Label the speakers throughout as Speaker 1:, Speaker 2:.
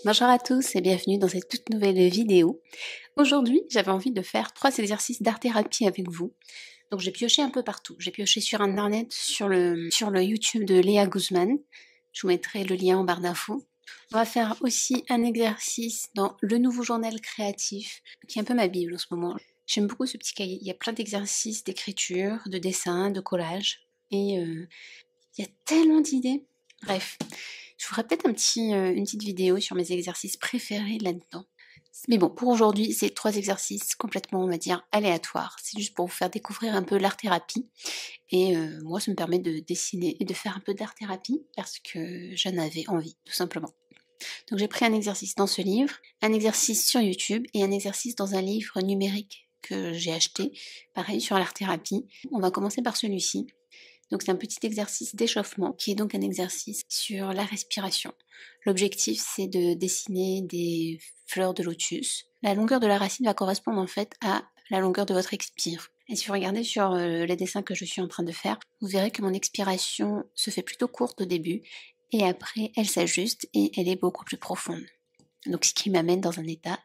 Speaker 1: Bonjour à tous et bienvenue dans cette toute nouvelle vidéo. Aujourd'hui, j'avais envie de faire 3 exercices d'art-thérapie avec vous. Donc j'ai pioché un peu partout. J'ai pioché sur internet, sur le YouTube de Léa Guzman. Je vous mettrai le lien en barre d'infos. On va faire aussi un exercice dans le nouveau journal créatif, qui est un peu ma bible en ce moment. J'aime beaucoup ce petit cahier. Il y a plein d'exercices d'écriture, de dessin, de collage. Et il y a tellement d'idées. Bref. Je vous ferai peut-être une petite vidéo sur mes exercices préférés là-dedans. Mais bon, pour aujourd'hui, c'est 3 exercices complètement, on va dire, aléatoires. C'est juste pour vous faire découvrir un peu l'art-thérapie. Et moi, ça me permet de dessiner et de faire un peu d'art-thérapie parce que j'en avais envie, tout simplement. Donc j'ai pris un exercice dans ce livre, un exercice sur YouTube et un exercice dans un livre numérique que j'ai acheté, pareil, sur l'art-thérapie. On va commencer par celui-ci. Donc c'est un petit exercice d'échauffement qui est donc un exercice sur la respiration. L'objectif c'est de dessiner des fleurs de lotus. La longueur de la racine va correspondre en fait à la longueur de votre expire. Et si vous regardez sur les dessins que je suis en train de faire, vous verrez que mon expiration se fait plutôt courte au début et après elle s'ajuste et elle est beaucoup plus profonde. Donc ce qui m'amène dans un état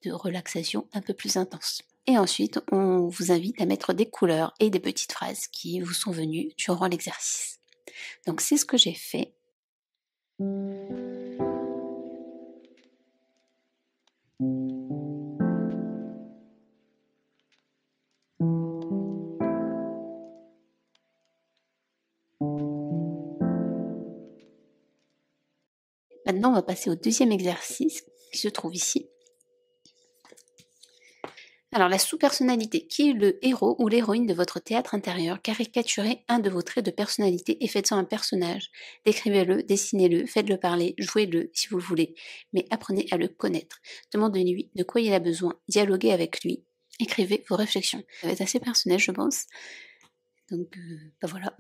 Speaker 1: de relaxation un peu plus intense. Et ensuite, on vous invite à mettre des couleurs et des petites phrases qui vous sont venues durant l'exercice. Donc c'est ce que j'ai fait. Maintenant, on va passer au deuxième exercice qui se trouve ici. Alors, la sous-personnalité, qui est le héros ou l'héroïne de votre théâtre intérieur, caricaturez un de vos traits de personnalité et faites-en un personnage. Décrivez-le, dessinez-le, faites-le parler, jouez-le si vous le voulez, mais apprenez à le connaître. Demandez-lui de quoi il a besoin, dialoguez avec lui, écrivez vos réflexions. Ça va être assez personnel, je pense. Donc, voilà.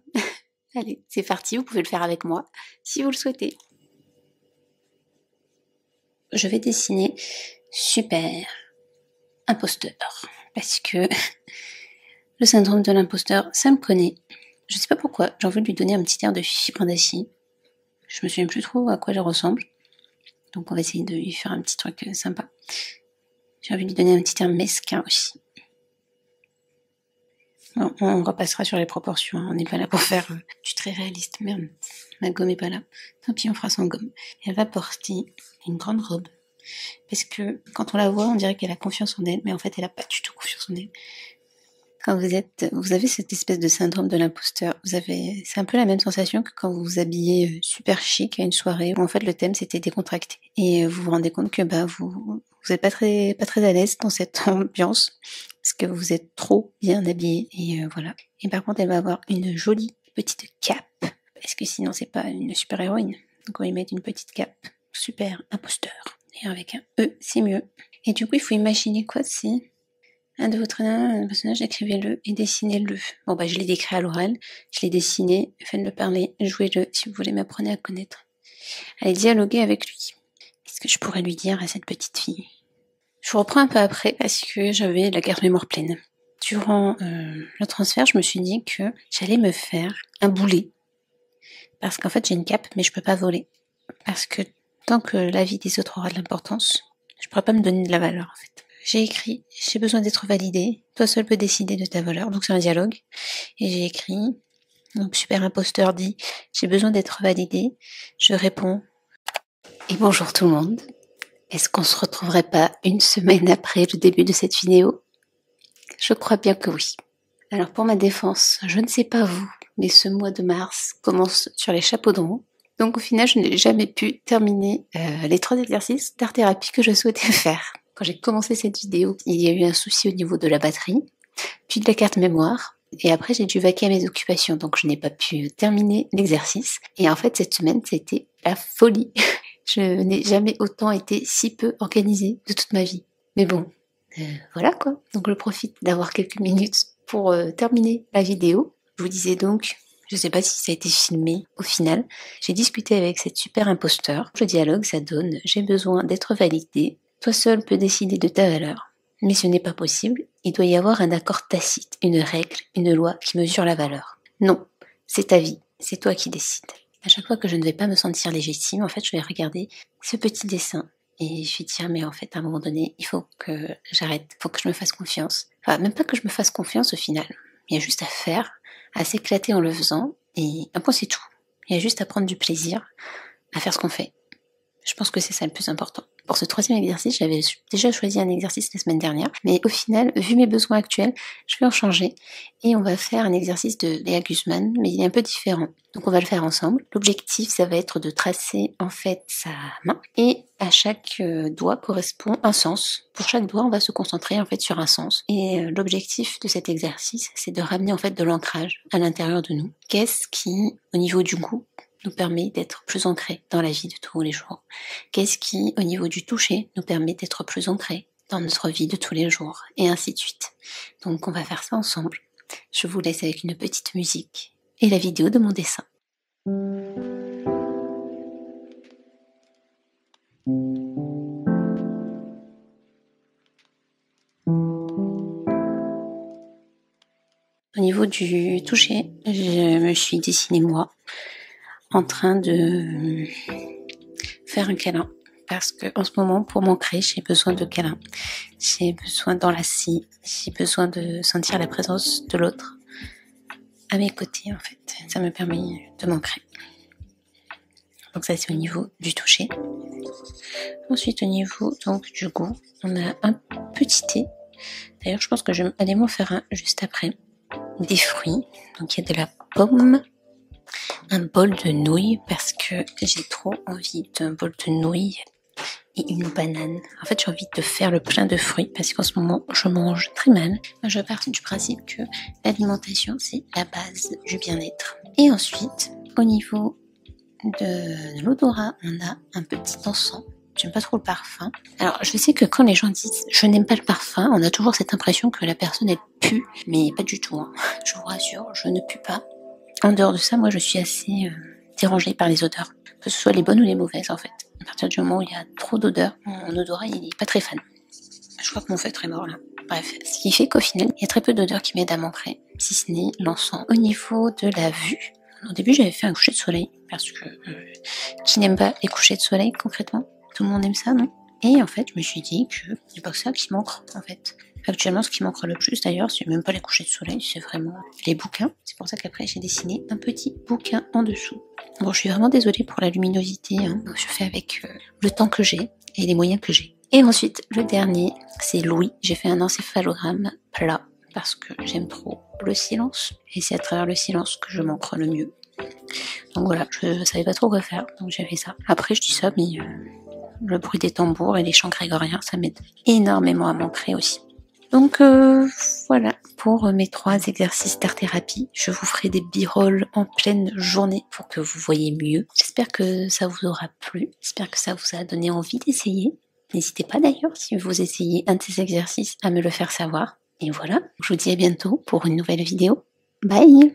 Speaker 1: Allez, c'est parti, vous pouvez le faire avec moi, si vous le souhaitez. Je vais dessiner super imposteur, parce que le syndrome de l'imposteur, ça me connaît. Je sais pas pourquoi, j'ai envie de lui donner un petit air de Fifi Pandassi. Je me souviens plus trop à quoi je ressemble, donc on va essayer de lui faire un petit truc sympa. J'ai envie de lui donner un petit air mesquin aussi. Bon, on repassera sur les proportions, on n'est pas là pour faire du très réaliste. Merde, ma gomme est pas là. Tant pis, on fera sans gomme. Elle va porter une grande robe. Parce que quand on la voit, on dirait qu'elle a confiance en elle, mais en fait, elle a pas du tout confiance en elle. Quand vous avez cette espèce de syndrome de l'imposteur, c'est un peu la même sensation que quand vous vous habillez super chic à une soirée où en fait le thème c'était décontracté. Et vous vous rendez compte que vous êtes pas très à l'aise dans cette ambiance parce que vous êtes trop bien habillé et voilà. Et par contre, elle va avoir une jolie petite cape parce que sinon c'est pas une super héroïne. Donc on va y mettre une petite cape super imposteur. Et avec un E, c'est mieux. Et du coup, il faut imaginer quoi si un de vos traîneurs, un personnage, écrivez-le et dessinez-le. Bon, je l'ai décrit à l'oral, je l'ai dessiné, faites-le parler, jouez-le si vous voulez m'apprendre à connaître. Allez dialoguer avec lui. Qu'est-ce que je pourrais lui dire à cette petite fille? Je vous reprends un peu après parce que j'avais la carte mémoire pleine. Durant le transfert, je me suis dit que j'allais me faire un boulet. Parce qu'en fait, j'ai une cape, mais je peux pas voler. Parce que tant que la vie des autres aura de l'importance, je pourrais pas me donner de la valeur, en fait. J'ai écrit « J'ai besoin d'être validé, toi seul peux décider de ta valeur », donc c'est un dialogue. Et j'ai écrit, donc super imposteur dit « J'ai besoin d'être validé », je réponds « Et bonjour tout le monde, est-ce qu'on se retrouverait pas une semaine après le début de cette vidéo ?» Je crois bien que oui. Alors pour ma défense, je ne sais pas vous, mais ce mois de mars commence sur les chapeaux de roue. Donc au final, je n'ai jamais pu terminer les 3 exercices d'art-thérapie que je souhaitais faire. Quand j'ai commencé cette vidéo, il y a eu un souci au niveau de la batterie, puis de la carte mémoire, et après j'ai dû vaquer à mes occupations, donc je n'ai pas pu terminer l'exercice. Et en fait, cette semaine, c'était la folie. Je n'ai jamais autant été si peu organisée de toute ma vie. Mais bon, voilà quoi. Donc je profite d'avoir quelques minutes pour terminer la vidéo. Je vous disais donc, je sais pas si ça a été filmé au final, j'ai discuté avec cette super imposteur. Le dialogue, ça donne « J'ai besoin d'être validé. Toi seul peux décider de ta valeur. Mais ce n'est pas possible. Il doit y avoir un accord tacite, une règle, une loi qui mesure la valeur. Non, c'est ta vie. C'est toi qui décides. » À chaque fois que je ne vais pas me sentir légitime, en fait, je vais regarder ce petit dessin Et je lui dis, mais en fait, à un moment donné, il faut que j'arrête, il faut que je me fasse confiance. Enfin, même pas que je me fasse confiance au final. Il y a juste à faire, à s'éclater en le faisant, et après c'est tout. Il y a juste à prendre du plaisir, à faire ce qu'on fait. Je pense que c'est ça le plus important. Pour ce 3e exercice, j'avais déjà choisi un exercice la semaine dernière, mais au final, vu mes besoins actuels, je vais en changer et on va faire un exercice de Léa Guzman, mais il est un peu différent. Donc on va le faire ensemble. L'objectif, ça va être de tracer en fait sa main et à chaque doigt correspond un sens. Pour chaque doigt, on va se concentrer en fait sur un sens. Et l'objectif de cet exercice, c'est de ramener en fait de l'ancrage à l'intérieur de nous. Qu'est-ce qui, au niveau du goût, nous permet d'être plus ancrés dans la vie de tous les jours? Qu'est-ce qui, au niveau du toucher, nous permet d'être plus ancrés dans notre vie de tous les jours? Et ainsi de suite. Donc on va faire ça ensemble. Je vous laisse avec une petite musique et la vidéo de mon dessin. Au niveau du toucher, je me suis dessinée moi en train de faire un câlin. Parce que en ce moment, pour m'ancrer, j'ai besoin de câlin. J'ai besoin d'enlacer. J'ai besoin de sentir la présence de l'autre à mes côtés, en fait. Ça me permet de m'ancrer. Donc ça, c'est au niveau du toucher. Ensuite, au niveau donc du goût, on a un petit thé. D'ailleurs, je pense que je vais aller m'en faire un juste après. Des fruits. Donc il y a de la pomme, un bol de nouilles parce que j'ai trop envie d'un bol de nouilles et une banane. En fait, j'ai envie de faire le plein de fruits parce qu'en ce moment, je mange très mal. Je pars du principe que l'alimentation, c'est la base du bien-être. Et ensuite, au niveau de l'odorat, on a un petit encens. J'aime pas trop le parfum. Alors, je sais que quand les gens disent « je n'aime pas le parfum », on a toujours cette impression que la personne, elle pue, mais pas du tout. Hein. Je vous rassure, je ne pue pas. En dehors de ça, moi, je suis assez dérangée par les odeurs, que ce soit les bonnes ou les mauvaises, en fait. À partir du moment où il y a trop d'odeurs, mon odorat, il est pas très fan. Je crois que mon feutre est mort, là. Bref, ce qui fait qu'au final, il y a très peu d'odeurs qui m'aident à m'ancrer, si ce n'est l'encens. Au niveau de la vue, au début, j'avais fait un coucher de soleil, parce que qui n'aime pas les couchers de soleil, concrètement? Tout le monde aime ça, non? Et en fait, je me suis dit que c'est pas que ça qui manque, en fait. Actuellement, ce qui manque le plus, d'ailleurs, c'est même pas les couchers de soleil, c'est vraiment les bouquins. C'est pour ça qu'après, j'ai dessiné un petit bouquin en dessous. Bon, je suis vraiment désolée pour la luminosité, hein. Je fais avec le temps que j'ai et les moyens que j'ai. Et ensuite, le dernier, c'est Louis. J'ai fait un encéphalogramme plat parce que j'aime trop le silence. Et c'est à travers le silence que je m'ancre le mieux. Donc voilà, je savais pas trop quoi faire, donc j'ai fait ça. Après, je dis ça, mais le bruit des tambours et les chants grégoriens, ça m'aide énormément à m'ancrer aussi. Donc voilà, pour mes 3 exercices d'art-thérapie, je vous ferai des b-rolls en pleine journée pour que vous voyez mieux. J'espère que ça vous aura plu, j'espère que ça vous a donné envie d'essayer. N'hésitez pas d'ailleurs, si vous essayez un de ces exercices, à me le faire savoir. Et voilà, je vous dis à bientôt pour une nouvelle vidéo. Bye!